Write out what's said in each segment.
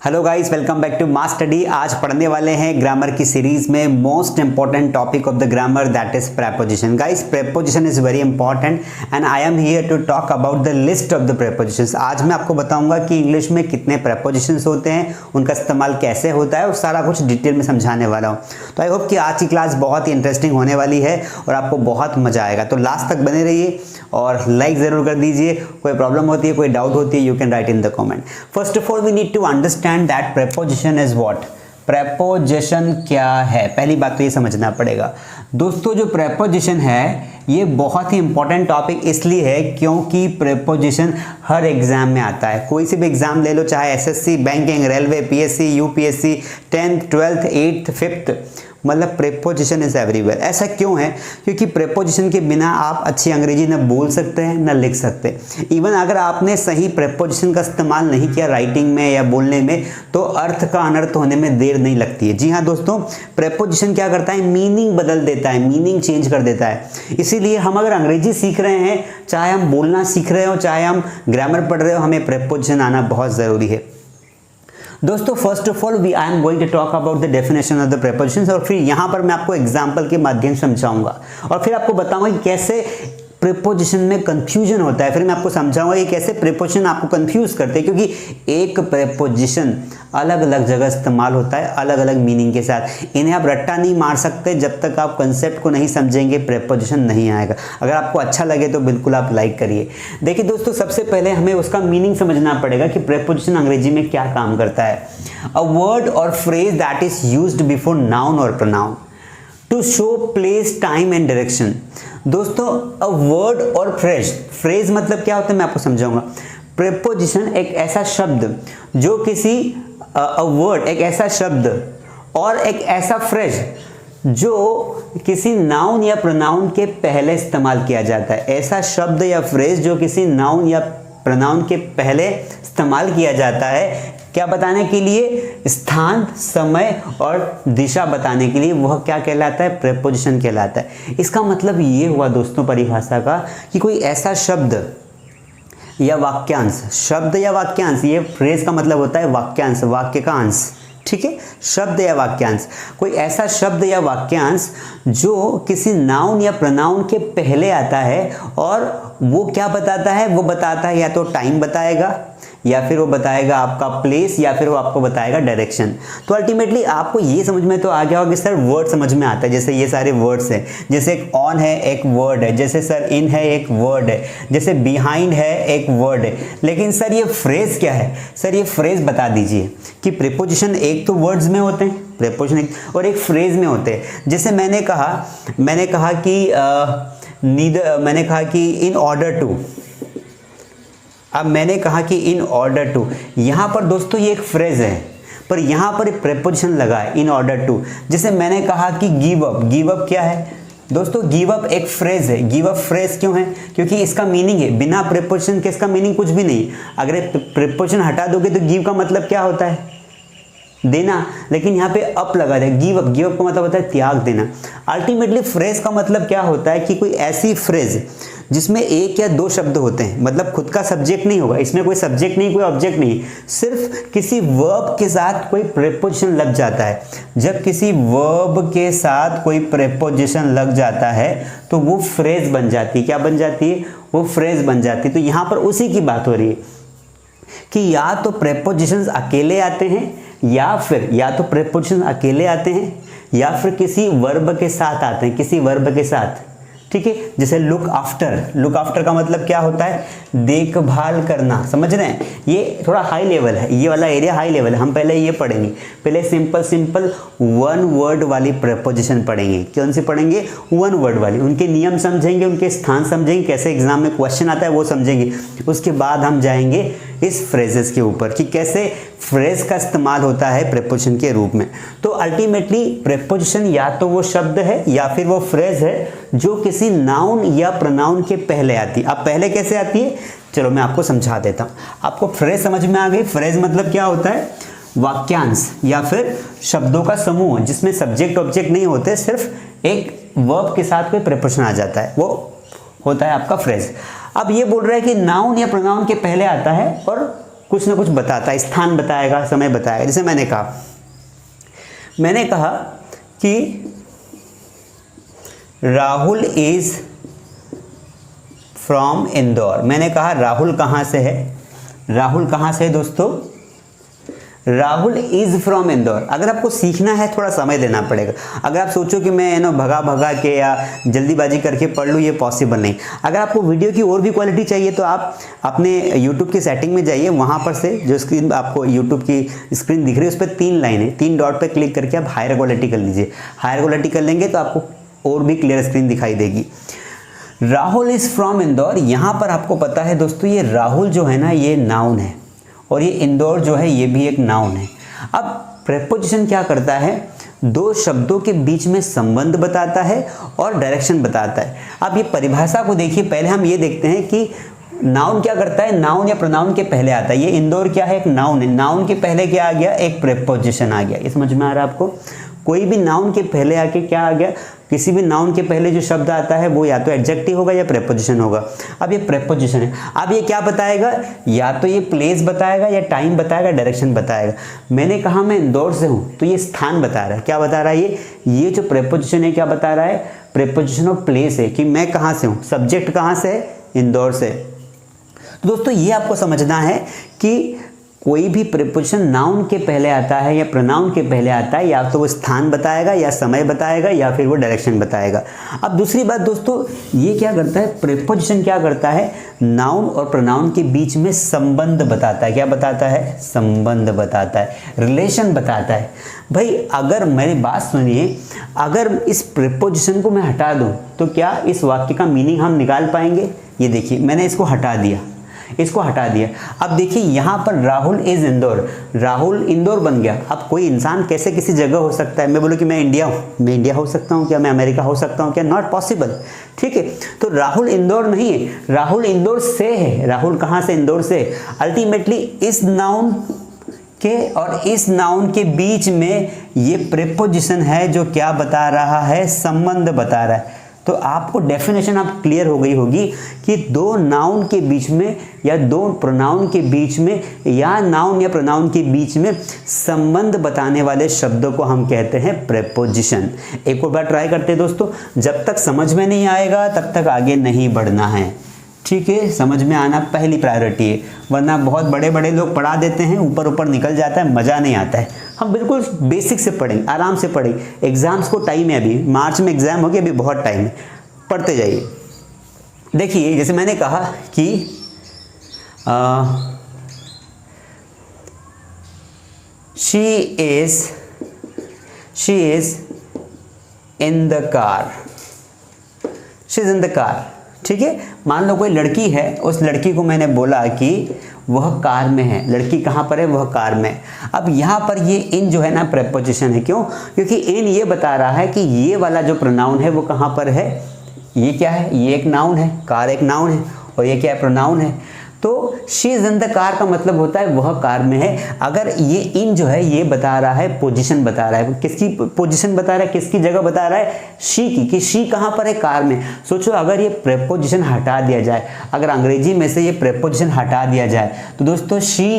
Hello guys, welcome back to mass study. आज पढ़ने वाले हैं ग्रामर की सीरीज में most important topic of the grammar, that is preposition. Guys, preposition is very important and I am here to talk about the list of the prepositions. आज मैं आपको बताऊंगा कि इंग्लिश में कितने प्रेपोजिशंस होते हैं, उनका इस्तेमाल कैसे होता है और सारा कुछ डिटेल में समझाने वाला हूँ। तो आई होप कि आज की क्लास बहुत ही इंटरेस्टिंग होने वाली है और आपको बहुत मजा आएगा। तो लास्ट तक बने रहिए और लाइक जरूर कर दीजिए। कोई प्रॉब्लम होती है, कोई डाउट होती है, you can write in the comment. First of all we need to understand that preposition is what? प्रेपोजिशन क्या है, पहली बात तो ये समझना पड़ेगा। दोस्तों, जो प्रेपोजिशन है ये बहुत ही इंपॉर्टेंट टॉपिक इसलिए है क्योंकि प्रेपोजिशन हर एग्जाम में आता है। कोई से भी एग्जाम ले लो, चाहे SSC, banking, railway, PSC, UPSC, 10th, 12th, 8th, 5th, मतलब प्रेपोजिशन इज एवरीवेयर। ऐसा क्यों है? क्योंकि प्रेपोजिशन के बिना आप अच्छी अंग्रेजी न बोल सकते हैं न लिख सकते। इवन अगर आपने सही प्रेपोजिशन का इस्तेमाल नहीं किया राइटिंग में या बोलने में, तो अर्थ का अनर्थ होने में देर नहीं लगती है। जी हाँ दोस्तों, प्रेपोजिशन क्या करता है? मीनिंग बदल देता है, मीनिंग चेंज कर देता है। इसीलिए हम अगर अंग्रेजी सीख रहे हैं, चाहे हम बोलना सीख रहे हो, चाहे हम ग्रामर पढ़ रहे हो, हमें प्रेपोजिशन आना बहुत ज़रूरी है। दोस्तों, first of all I am going to talk about the definition of the prepositions और फिर यहाँ पर मैं आपको एग्जाम्पल के माध्यम से समझाऊंगा और फिर आपको बताऊंगा कि कैसे प्रेपोजिशन में कंफ्यूजन होता है। फिर मैं आपको समझाऊंगा कि कैसे प्रेपोजिशन आपको कंफ्यूज करते हैं, क्योंकि एक प्रेपोजिशन अलग अलग जगह इस्तेमाल होता है अलग अलग मीनिंग के साथ। इन्हें आप रट्टा नहीं मार सकते, जब तक आप कंसेप्ट को नहीं समझेंगे प्रेपोजिशन नहीं आएगा। अगर आपको अच्छा लगे तो बिल्कुल आप लाइक करिए। देखिए दोस्तों, सबसे पहले हमें उसका मीनिंग समझना पड़ेगा कि प्रेपोजिशन अंग्रेजी में क्या काम करता है। A word or phrase that is used before noun or pronoun to show place, time and direction. दोस्तों, अ वर्ड और फ्रेज मतलब क्या होता है मैं आपको समझाऊंगा। प्रेपोजिशन एक ऐसा शब्द जो किसी वर्ड, एक ऐसा शब्द और एक ऐसा फ्रेज जो किसी नाउन या प्रोनाउन के पहले इस्तेमाल किया जाता है। ऐसा शब्द या फ्रेज जो किसी नाउन या प्रोनाउन के पहले इस्तेमाल किया जाता है, क्या बताने के लिए? स्थान, समय और दिशा बताने के लिए। वह क्या कहलाता है? प्रेपोजिशन कहलाता है। इसका मतलब ये हुआ दोस्तों परिभाषा का कि कोई ऐसा शब्द या वाक्यांश, शब्द या वाक्यांश, ये फ्रेज का मतलब होता है वाक्यांश, वाक्य का अंश, ठीक है। शब्द या वाक्यांश, कोई ऐसा शब्द या वाक्यांश जो किसी नाउन या प्रोनाउन के पहले आता है और वो क्या बताता है? वो बताता है या तो टाइम बताएगा, या फिर वो बताएगा आपका प्लेस, या फिर वो आपको बताएगा डायरेक्शन। तो अल्टीमेटली आपको ये समझ में तो आ गया होगा कि सर वर्ड समझ में आता है। जैसे ये सारे वर्ड्स हैं, जैसे एक ऑन है एक वर्ड है, जैसे सर इन है एक वर्ड है, जैसे बिहाइंड है एक वर्ड है। लेकिन सर ये फ्रेज क्या है? सर ये फ्रेज बता दीजिए कि प्रीपोजिशन एक तो वर्ड्स में होते हैं, प्रीपोजिशन एक, और एक फ्रेज में होते हैं। जैसे मैंने कहा कि इन ऑर्डर टू। अब मैंने कहा कि इन ऑर्डर टू, यहाँ पर दोस्तों ये एक फ्रेज है, पर यहाँ पर एक प्रेपोजिशन लगा है, इन ऑर्डर टू। जैसे मैंने कहा कि गिव अप। गिव अप क्या है दोस्तों? गिव अप एक फ्रेज है। गिव अप फ्रेज क्यों है? क्योंकि इसका मीनिंग है, बिना प्रेपोजिशन के इसका मीनिंग कुछ भी नहीं। अगर प्रेपोजिशन हटा दोगे तो गिव का मतलब क्या होता है? देना। लेकिन यहाँ पे अप लगा है, गिव अप। गिव अप का मतलब होता है त्याग देना। अल्टीमेटली फ्रेज का मतलब क्या होता है कि कोई ऐसी फ्रेज जिसमें एक या दो शब्द होते हैं, मतलब खुद का सब्जेक्ट नहीं होगा, इसमें कोई सब्जेक्ट नहीं, कोई ऑब्जेक्ट नहीं, सिर्फ किसी वर्ब के साथ कोई प्रेपोजिशन लग जाता है। जब किसी वर्ब के साथ कोई प्रेपोजिशन लग जाता है तो वो फ्रेज बन जाती है। क्या बन जाती है? वो फ्रेज बन जाती है। तो यहाँ पर उसी की बात हो रही है कि या तो प्रेपोजिशंस अकेले आते हैं, या तो प्रेपोजिशन अकेले आते हैं या फिर किसी वर्ब के साथ आते हैं, किसी वर्ब के साथ, ठीक है। जैसे लुक आफ्टर। लुक आफ्टर का मतलब क्या होता है? देखभाल करना। समझ रहे हैं? ये थोड़ा हाई लेवल है, ये वाला एरिया हाई लेवल है। हम पहले ये पढ़ेंगे, पहले सिंपल वन वर्ड वाली प्रेपोजिशन पढ़ेंगे। कौन सी पढ़ेंगे? वन वर्ड वाली। उनके नियम समझेंगे, उनके स्थान समझेंगे, कैसे एग्जाम में क्वेश्चन आता है वो समझेंगे। उसके बाद हम जाएंगे इस फ्रेजेस के ऊपर कि कैसे फ्रेज का इस्तेमाल होता है प्रेपोजिशन के रूप में। तो अल्टीमेटली प्रेपोजिशन या तो वो शब्द है या फिर वो फ्रेज है जो किसी नाउन या प्रोनाउन के पहले आती है। अब पहले कैसे आती है चलो मैं आपको समझा देता हूँ। आपको फ्रेज समझ में आ गई? फ्रेज मतलब क्या होता है? वाक्यांश या फिर शब्दों का समूह जिसमें सब्जेक्ट ऑब्जेक्ट नहीं होते, सिर्फ एक वर्ब के साथ कोई प्रेपोजिशन आ जाता है, वो होता है आपका फ्रेज। अब ये बोल रहा है कि नाउन या प्रोनाउन के पहले आता है और कुछ ना कुछ बताता है, स्थान बताएगा, समय बताएगा। जैसे मैंने कहा कि राहुल इज फ्रॉम इंदौर। मैंने कहा राहुल कहाँ से है, राहुल कहाँ से है दोस्तों, राहुल इज फ्रॉम इंदौर। अगर आपको सीखना है थोड़ा समय देना पड़ेगा। अगर आप सोचो कि मैं भगा भगा के या जल्दीबाजी करके पढ़ लूँ, ये पॉसिबल नहीं। अगर आपको वीडियो की और भी क्वालिटी चाहिए तो आप अपने यूट्यूब की सेटिंग में जाइए, वहाँ पर से जो स्क्रीन आपको यूट्यूब की स्क्रीन दिख रही है उस पर 3 लाइनें, 3 डॉट पर क्लिक करके आप हायर क्वालिटी कर लीजिए। हायर क्वालिटी कर लेंगे तो आपको और भी क्लियर स्क्रीन दिखाई देगी। राहुल इज फ्रॉम इंदौर, यहाँ पर आपको पता है दोस्तों ये राहुल जो है ना ये नाउन है और ये इंदौर जो है ये भी एक नाउन है। अब प्रेपोजिशन क्या करता है, 2 शब्दों के बीच में संबंध बताता है और डायरेक्शन बताता है। अब ये परिभाषा को देखिए, पहले हम ये देखते हैं कि नाउन क्या करता है, नाउन या प्रोनाउन के पहले आता है। ये इंदौर क्या है, एक नाउन है, नाउन के पहले क्या आ गया, एक प्रेपोजिशन आ गया। ये समझ में आ रहा है आपको, कोई भी नाउन के पहले आके क्या आ गया, किसी भी नाउन के पहले जो शब्द आता है वो या तो एडजेक्टिव होगा या प्रेपोजिशन होगा। अब ये प्रेपोजिशन है, अब ये क्या बताएगा, या तो ये प्लेस बताएगा या टाइम बताएगा, डायरेक्शन बताएगा। मैंने कहा मैं इंदौर से हूँ तो ये स्थान बता रहा है, क्या बता रहा है, ये जो प्रेपोजिशन है क्या बता रहा है, प्रेपोजिशन ऑफ प्लेस है कि मैं कहाँ से हूँ, सब्जेक्ट कहाँ से है, इंदौर से। तो दोस्तों ये आपको समझना है कि कोई भी प्रीपोजिशन नाउन के पहले आता है या प्रोनाउन के पहले आता है, या तो वो स्थान बताएगा या समय बताएगा या फिर वो डायरेक्शन बताएगा। अब दूसरी बात दोस्तों, ये क्या करता है, प्रीपोजिशन क्या करता है, नाउन और प्रोनाउन के बीच में संबंध बताता है। क्या बताता है, संबंध बताता है, रिलेशन बताता है। भाई अगर मेरी बात सुनिए, अगर इस प्रीपोजिशन को मैं हटा दूं तो क्या इस वाक्य का मीनिंग हम निकाल पाएंगे। ये देखिए मैंने इसको हटा दिया, इसको हटा दिया। अब देखिए यहाँ पर राहुल इज इंदौर, राहुल इंदौर बन गया। अब कोई इंसान कैसे किसी जगह हो सकता है, मैं बोलूँ कि मैं इंडिया हूँ, मैं इंडिया हो सकता हूँ क्या, मैं अमेरिका हो सकता हूँ क्या, नॉट पॉसिबल। ठीक है, तो राहुल इंदौर नहीं है, राहुल इंदौर से है। राहुल कहाँ से, इंदौर से। अल्टीमेटली इस नाउन के और इस नाउन के बीच में ये प्रीपोजिशन है जो क्या बता रहा है, संबंध बता रहा है। तो आपको डेफिनेशन आप क्लियर हो गई होगी कि 2 नाउन के बीच में या 2 प्रोनाउन के बीच में या नाउन या प्रोनाउन के बीच में संबंध बताने वाले शब्दों को हम कहते हैं प्रेपोजिशन। एक और बार ट्राई करते हैं दोस्तों, जब तक समझ में नहीं आएगा तब तक आगे नहीं बढ़ना है। ठीक है, समझ में आना पहली प्रायोरिटी है, वरना बहुत बड़े बड़े लोग पढ़ा देते हैं, ऊपर ऊपर निकल जाता है, मज़ा नहीं आता है। हम बिल्कुल बेसिक से पढ़ें, आराम से पढ़ें। एग्ज़ाम्स को टाइम है, अभी मार्च में एग्ज़ाम हो गया, अभी बहुत टाइम है, पढ़ते जाइए। देखिए जैसे मैंने कहा कि she is in the car, she is in the car. ठीक है, मान लो कोई लड़की है, उस लड़की को मैंने बोला कि वह कार में है। लड़की कहाँ पर है, वह कार में। अब यहाँ पर ये इन जो है ना प्रेपोजिशन है, क्यों, क्योंकि इन ये बता रहा है कि ये वाला जो प्रोनाउन है वो कहाँ पर है, ये क्या है, ये एक नाउन है, कार एक नाउन है और ये क्या है, प्रोनाउन है। तो she is in the car का मतलब होता है वह कार में है। अगर ये इन जो है ये बता रहा है, पोजीशन बता रहा है, किसकी पोजीशन बता रहा है, किसकी जगह बता रहा है, शी की, कि शी कहाँ पर है, कार में। सोचो अगर ये प्रेपोजिशन हटा दिया जाए, अगर अंग्रेजी में से ये प्रेपोजिशन हटा दिया जाए तो दोस्तों शी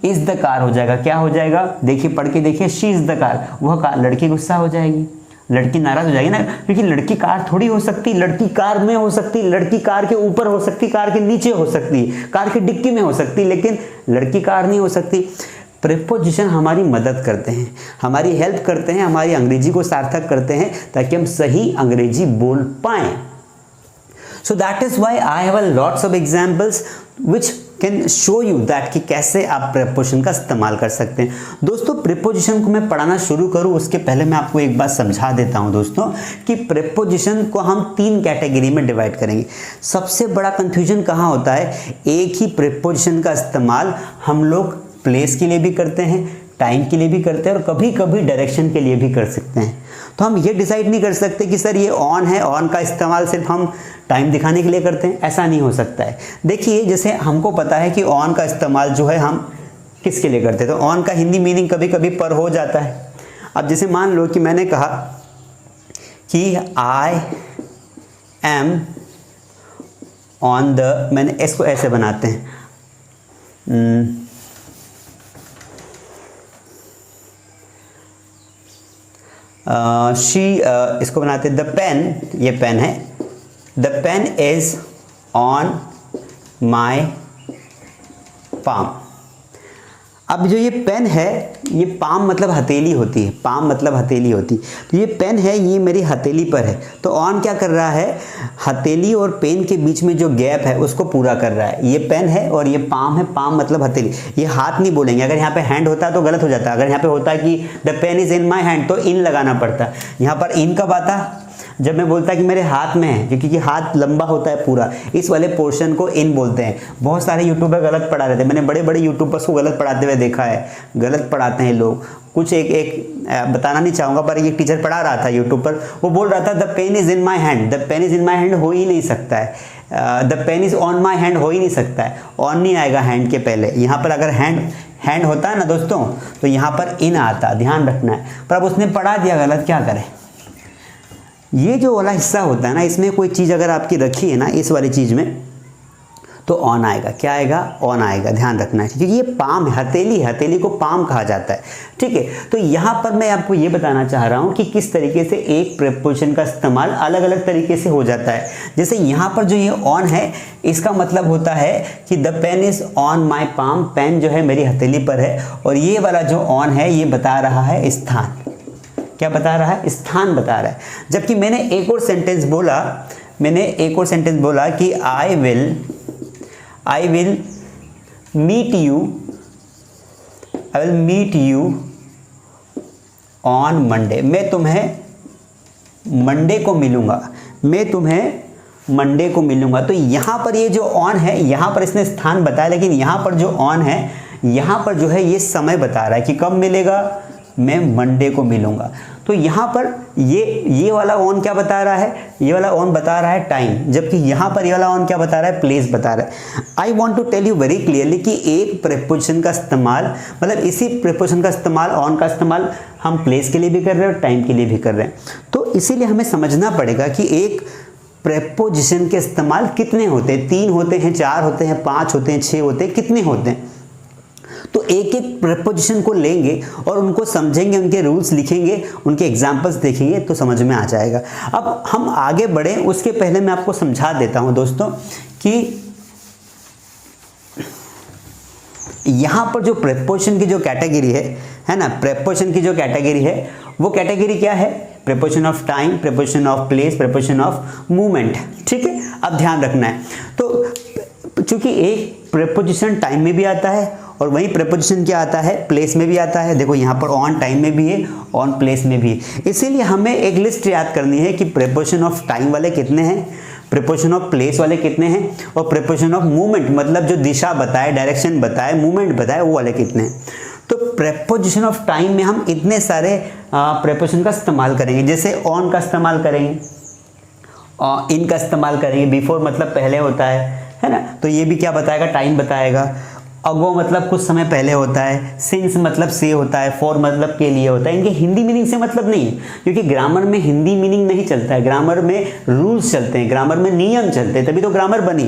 इज़ द कार हो जाएगा। क्या हो जाएगा, देखिए पढ़ के देखिए, शी इज़ द कार, वह कार। लड़की गुस्सा हो जाएगी, लड़की नाराज हो जाएगी ना, क्योंकि लड़की कार थोड़ी हो सकती, लड़की कार में हो सकती, लड़की कार के ऊपर हो सकती, कार के नीचे हो सकती, कार की डिक्की में हो सकती, लेकिन लड़की कार नहीं हो सकती। प्रीपोजिशन हमारी मदद करते हैं, हमारी हेल्प करते हैं, हमारी अंग्रेजी को सार्थक करते हैं ताकि हम सही अंग्रेजी बोल पाएं। So that is why I have a lots of examples which can show you that कि कैसे आप प्रीपोजिशन का इस्तेमाल कर सकते हैं। दोस्तों प्रीपोजिशन को मैं पढ़ाना शुरू करूं उसके पहले मैं आपको एक बात समझा देता हूं दोस्तों कि प्रीपोजिशन को हम 3 कैटेगरी में डिवाइड करेंगे। सबसे बड़ा कंफ्यूजन कहाँ होता है, एक ही प्रीपोजिशन का इस्तेमाल हम लोग प्लेस के लिए भी करते हैं, टाइम के लिए भी करते हैं और कभी कभी डायरेक्शन के लिए भी कर सकते हैं। तो हम ये डिसाइड नहीं कर सकते कि सर ये ऑन है, ऑन का इस्तेमाल सिर्फ हम टाइम दिखाने के लिए करते हैं, ऐसा नहीं हो सकता है। देखिए जैसे हमको पता है कि ऑन का इस्तेमाल जो है हम किसके लिए करते हैं, तो ऑन का हिंदी मीनिंग कभी कभी पर हो जाता है। अब जैसे मान लो कि मैंने कहा कि आई एम ऑन द, मैंने इसको ऐसे बनाते हैं, इसको बनाते द पेन, ये पेन है, the pen is on my palm. अब जो ये पेन है, ये पाम मतलब हथेली होती है, पाम मतलब हथेली होती है, तो ये पेन है, ये मेरी हथेली पर है। तो ऑन क्या कर रहा है, हथेली और पेन के बीच में जो गैप है उसको पूरा कर रहा है। ये पेन है और ये पाम है, पाम मतलब हथेली। ये हाथ नहीं बोलेंगे, अगर यहाँ पे हैंड होता तो गलत हो जाता। अगर यहाँ पे होता कि the pen is in my hand तो इन लगाना पड़ता। यहाँ पर इन कब आता, जब मैं बोलता कि मेरे हाथ में है, क्योंकि हाथ लंबा होता है पूरा, इस वाले पोर्शन को इन बोलते हैं। बहुत सारे यूट्यूबर गलत पढ़ा रहे थे, मैंने बड़े बड़े यूट्यूबर्स को गलत पढ़ाते हुए देखा है, गलत पढ़ाते हैं लोग। कुछ एक बताना नहीं चाहूँगा, पर एक टीचर पढ़ा रहा था यूट्यूब पर, वो बोल रहा था the pen is in my hand, the pen is in my hand हो ही नहीं सकता है, the pen is on my hand हो ही नहीं सकता है, ऑन नहीं आएगा हैंड के पहले। यहाँ पर अगर हैंड होता है ना दोस्तों, तो यहाँ पर इन आता, ध्यान रखना है। पर अब उसने पढ़ा दिया गलत, क्या करें। ये जो वाला हिस्सा होता है ना, इसमें कोई चीज़ अगर आपकी रखी है ना, इस वाली चीज़ में, तो ऑन आएगा। क्या आएगा, ऑन आएगा, ध्यान रखना है, क्योंकि ये पाम है, हथेली, हथेली को पाम कहा जाता है। ठीक है, तो यहाँ पर मैं आपको ये बताना चाह रहा हूँ कि किस तरीके से एक प्रेपोजिशन का इस्तेमाल अलग अलग तरीके से हो जाता है। जैसे यहाँ पर जो ये ऑन है, इसका मतलब होता है कि the pen is on my palm, pen जो है मेरी हथेली पर है, और ये वाला जो ऑन है ये बता रहा है स्थान। क्या बता रहा है, स्थान बता रहा है। जबकि मैंने एक और सेंटेंस बोला, कि I will meet you on Monday, मैं तुम्हें मंडे को मिलूंगा, तो यहाँ पर ये जो ऑन है, यहाँ पर इसने स्थान बताया, लेकिन यहाँ पर जो ऑन है, यहाँ पर जो है ये समय बता रहा है कि कब मिलेगा, मैं मंडे को मिलूंगा। तो यहाँ पर ये वाला ऑन क्या बता रहा है, ये वाला ऑन बता रहा है टाइम, जबकि यहाँ पर ये वाला ऑन क्या बता रहा है, प्लेस बता रहा है। I want to tell you very clearly कि एक प्रेपोजिशन का इस्तेमाल, मतलब इसी प्रेपोजिशन का इस्तेमाल, ऑन का इस्तेमाल हम प्लेस के लिए भी कर रहे हैं और टाइम के लिए भी कर रहे हैं। तो इसीलिए हमें समझना पड़ेगा कि एक प्रेपोजिशन के इस्तेमाल कितने होते हैं, 3 होते हैं, 4 होते हैं, 5 होते हैं, 6 होते हैं, कितने होते हैं। तो एक एक प्रेपोजिशन को लेंगे और उनको समझेंगे, उनके रूल्स लिखेंगे, उनके एग्जाम्पल्स देखेंगे तो समझ में आ जाएगा। अब हम आगे बढ़ें उसके पहले मैं आपको समझा देता हूं दोस्तों कि यहाँ पर जो प्रेपोजिशन की जो कैटेगरी है ना, प्रेपोजिशन की जो कैटेगरी है, वो कैटेगरी क्या है, preposition of time, preposition of place, preposition of movement. ठीक है, अब ध्यान रखना है। तो चूंकि एक प्रेपोजिशन टाइम में भी आता है और वही प्रेपोजिशन क्या आता है, प्लेस में भी आता है। देखो यहाँ पर ऑन टाइम में भी है, ऑन प्लेस में भी है। इसीलिए हमें एक लिस्ट याद करनी है कि प्रेपोजिशन ऑफ टाइम वाले कितने हैं, प्रेपोजिशन ऑफ प्लेस वाले कितने हैं, और प्रेपोजिशन ऑफ मूवमेंट मतलब जो दिशा बताए, डायरेक्शन बताए, मूवमेंट बताए, वो वाले कितने हैं। तो प्रेपोजिशन ऑफ टाइम में हम इतने सारे प्रेपोजिशन का इस्तेमाल करेंगे। जैसे ऑन का इस्तेमाल करेंगे, इन का इस्तेमाल करेंगे, बिफोर मतलब पहले होता है ना, तो ये भी क्या बताएगा, टाइम बताएगा। अगो मतलब कुछ समय पहले होता है, सिंस मतलब से होता है, फॉर मतलब के लिए होता है। इनके हिंदी मीनिंग से मतलब नहीं है, क्योंकि ग्रामर में हिंदी मीनिंग नहीं चलता है, ग्रामर में रूल्स चलते हैं, ग्रामर में नियम चलते हैं, तभी तो ग्रामर बनी।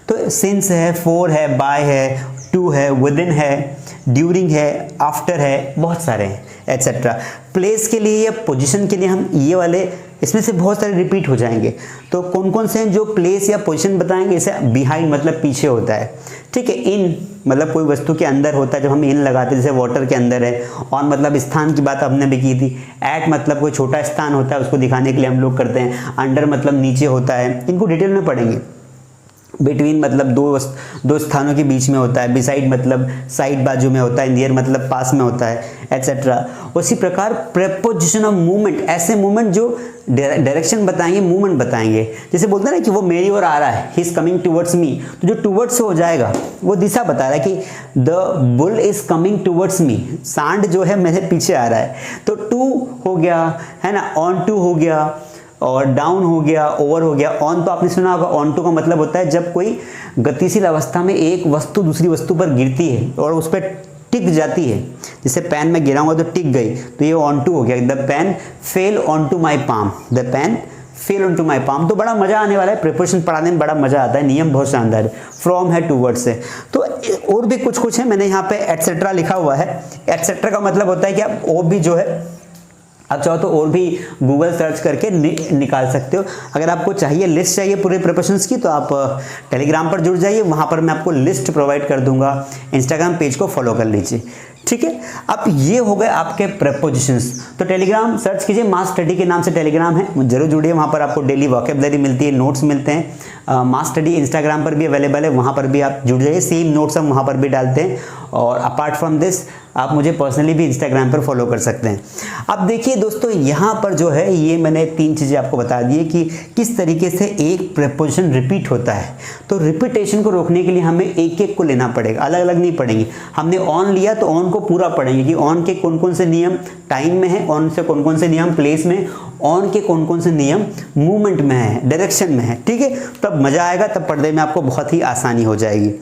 तो सिंस है, फॉर है, बाय है, टू है, विद इन है, ड्यूरिंग है, आफ्टर है, बहुत सारे हैं एट्सेट्रा। प्लेस के लिए या पोजीशन के लिए हम ये वाले, इसमें से बहुत सारे रिपीट हो जाएंगे। तो कौन कौन से हैं जो प्लेस या पोजीशन बताएंगे, जैसे बिहाइंड मतलब पीछे होता है। ठीक है, इन मतलब कोई वस्तु के अंदर होता है, जब हम इन लगाते हैं, जैसे वाटर के अंदर है। ऑन मतलब स्थान की बात हमने भी की थी। एट मतलब कोई छोटा स्थान होता है, उसको दिखाने के लिए हम लोग करते हैं। अंडर मतलब नीचे होता है, इनको डिटेल में पढ़ेंगे। बिटवीन मतलब दो स्थानों के बीच में होता है। बिसाइड मतलब साइड बाजू में होता है। नियर मतलब पास में होता है, एट्सेट्रा। उसी प्रकार प्रेपोजिशन ऑफ मूवमेंट, ऐसे मूवमेंट जो डायरेक्शन बताएंगे, मूवमेंट बताएंगे। जैसे बोलते हैं ना कि वो मेरी ओर आ रहा है, he is coming towards me, तो जो टूवर्ड्स से हो जाएगा वो दिशा बता रहा है कि the bull is coming towards me, सांड जो है मेरे पीछे आ रहा है। तो टू हो गया है ना, ऑन टू हो गया, और डाउन हो गया, ओवर हो गया। ऑन तो आपने सुना होगा, ऑन टू का मतलब होता है जब कोई गतिशील अवस्था में एक वस्तु दूसरी वस्तु पर गिरती है और उस पर टिक जाती है। जैसे पेन में गिराऊंगा तो टिक गई, तो ये ऑन टू हो गया। The pen fell on to my palm, the pen fell on to my palm. तो बड़ा मजा आने वाला है, प्रिपरेशन पढ़ाने में बड़ा मजा आता है। नियम बहुत शानदार है। फ्रॉम है, टूवर्ड्स है। तो और भी कुछ है, मैंने यहाँ पे एटसेट्रा लिखा हुआ है। एटसेट्रा का मतलब होता है कि आप और भी जो है आप चाहो तो और भी गूगल सर्च करके निकाल सकते हो। अगर आपको चाहिए लिस्ट चाहिए पूरे प्रिपरेशंस की तो आप टेलीग्राम पर जुड़ जाइए, वहाँ पर मैं आपको लिस्ट प्रोवाइड कर दूंगा। इंस्टाग्राम पेज को फॉलो कर लीजिए, ठीक है। अब ये हो गए आपके प्रेपोजिशंस। तो टेलीग्राम सर्च कीजिए, मास स्टडी के नाम से टेलीग्राम है, जरूर जुड़िए। वहाँ पर आपको डेली वोकैबुलरी मिलती है, नोट्स मिलते हैं। मास स्टडी इंस्टाग्राम पर भी अवेलेबल है, वहाँ पर भी आप जुड़ जाइए, सेम नोट्स हम वहाँ पर भी डालते हैं। और अपार्ट फ्रॉम दिस आप मुझे पर्सनली भी इंस्टाग्राम पर फॉलो कर सकते हैं। अब देखिए दोस्तों, यहाँ पर जो है ये मैंने 3 चीज़ें आपको बता दी है कि किस तरीके से एक प्रेपोजिशन रिपीट होता है। तो रिपीटेशन को रोकने के लिए हमें एक एक को लेना पड़ेगा, अलग अलग नहीं पढ़ेंगे। हमने ऑन लिया तो ऑन को पूरा पढ़ेंगे कि ऑन के कौन कौन से नियम टाइम में है, ऑन से कौन कौन से नियम प्लेस में, ऑन के कौन कौन से नियम मूवमेंट में है, डायरेक्शन में है, ठीक है। तब मज़ा आएगा, तब पढ़ने में आपको बहुत ही आसानी हो जाएगी।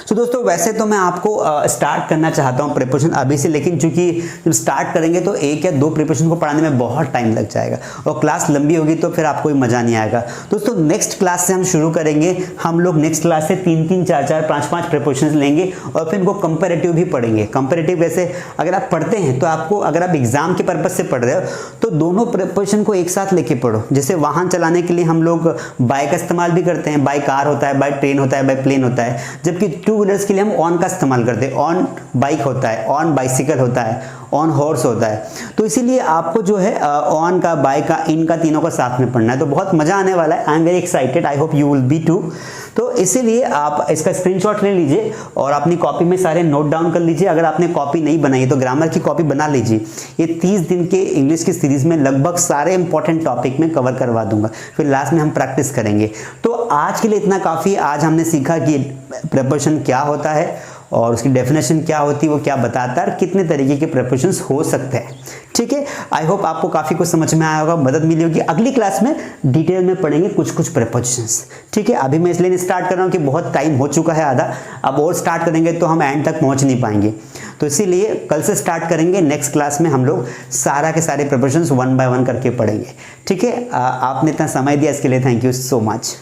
तो दोस्तों वैसे तो मैं आपको स्टार्ट करना चाहता हूँ प्रिपरेशन अभी से, लेकिन चूंकि जब स्टार्ट करेंगे तो 1 या 2 प्रिपरेशन को पढ़ाने में बहुत टाइम लग जाएगा और क्लास लंबी होगी तो फिर आपको मज़ा नहीं आएगा। दोस्तों नेक्स्ट क्लास से हम शुरू करेंगे, हम लोग नेक्स्ट क्लास से 3-3, 4-4, 5-5 प्रिपरेशन लेंगे और फिर इनको कंपेरेटिव भी पढ़ेंगे। कंपेरेटिव वैसे अगर आप पढ़ते हैं तो आपको, अगर आप एग्जाम के पर्पज से पढ़ रहे हो तो दोनों प्रिपरेशन को एक साथ लेके पढ़ो। जैसे वाहन चलाने के लिए हम लोग बाय का इस्तेमाल भी करते हैं, बाय कार होता है, बाय ट्रेन होता है, बाय प्लेन होता है, जबकि 2 व्हीलर्स के लिए हम ऑन का इस्तेमाल करते हैं। ऑन बाइक होता है, ऑन बाइसिकल होता है, ऑन हॉर्स होता है। तो इसीलिए आपको जो है ऑन का, बाइक का, इन का, तीनों का साथ में पढ़ना है। तो बहुत मजा आने वाला है। I am very excited, I hope you will be too. तो इसीलिए आप इसका स्क्रीनशॉट ले लीजिए और अपनी कॉपी में सारे नोट डाउन कर लीजिए। अगर आपने कॉपी नहीं बनाई है तो ग्रामर की कॉपी बना लीजिए। ये 30 दिन के इंग्लिश की सीरीज में लगभग सारे इंपॉर्टेंट टॉपिक में कवर करवा दूंगा, फिर लास्ट में हम प्रैक्टिस करेंगे। तो आज के लिए इतना काफ़ी। आज हमने सीखा कि प्रिपरेशन क्या होता है और उसकी डेफिनेशन क्या होती है, वो क्या बताता है और कितने तरीके के प्रिपरेशंस हो सकते हैं, ठीक है। आई होप आपको काफ़ी कुछ समझ में आया होगा, मदद मिली होगी। अगली क्लास में डिटेल में पढ़ेंगे कुछ प्रिपरेशंस, ठीक है। अभी मैं इसलिए नहीं स्टार्ट कर रहा हूँ कि बहुत टाइम हो चुका है आधा, अब और स्टार्ट करेंगे तो हम एंड तक पहुँच नहीं पाएंगे। तो इसीलिए कल से स्टार्ट करेंगे। नेक्स्ट क्लास में हम लोग सारा के सारे प्रिपरेशंस 1 by 1 करके पढ़ेंगे, ठीक है। आपने इतना समय दिया इसके लिए थैंक यू सो मच।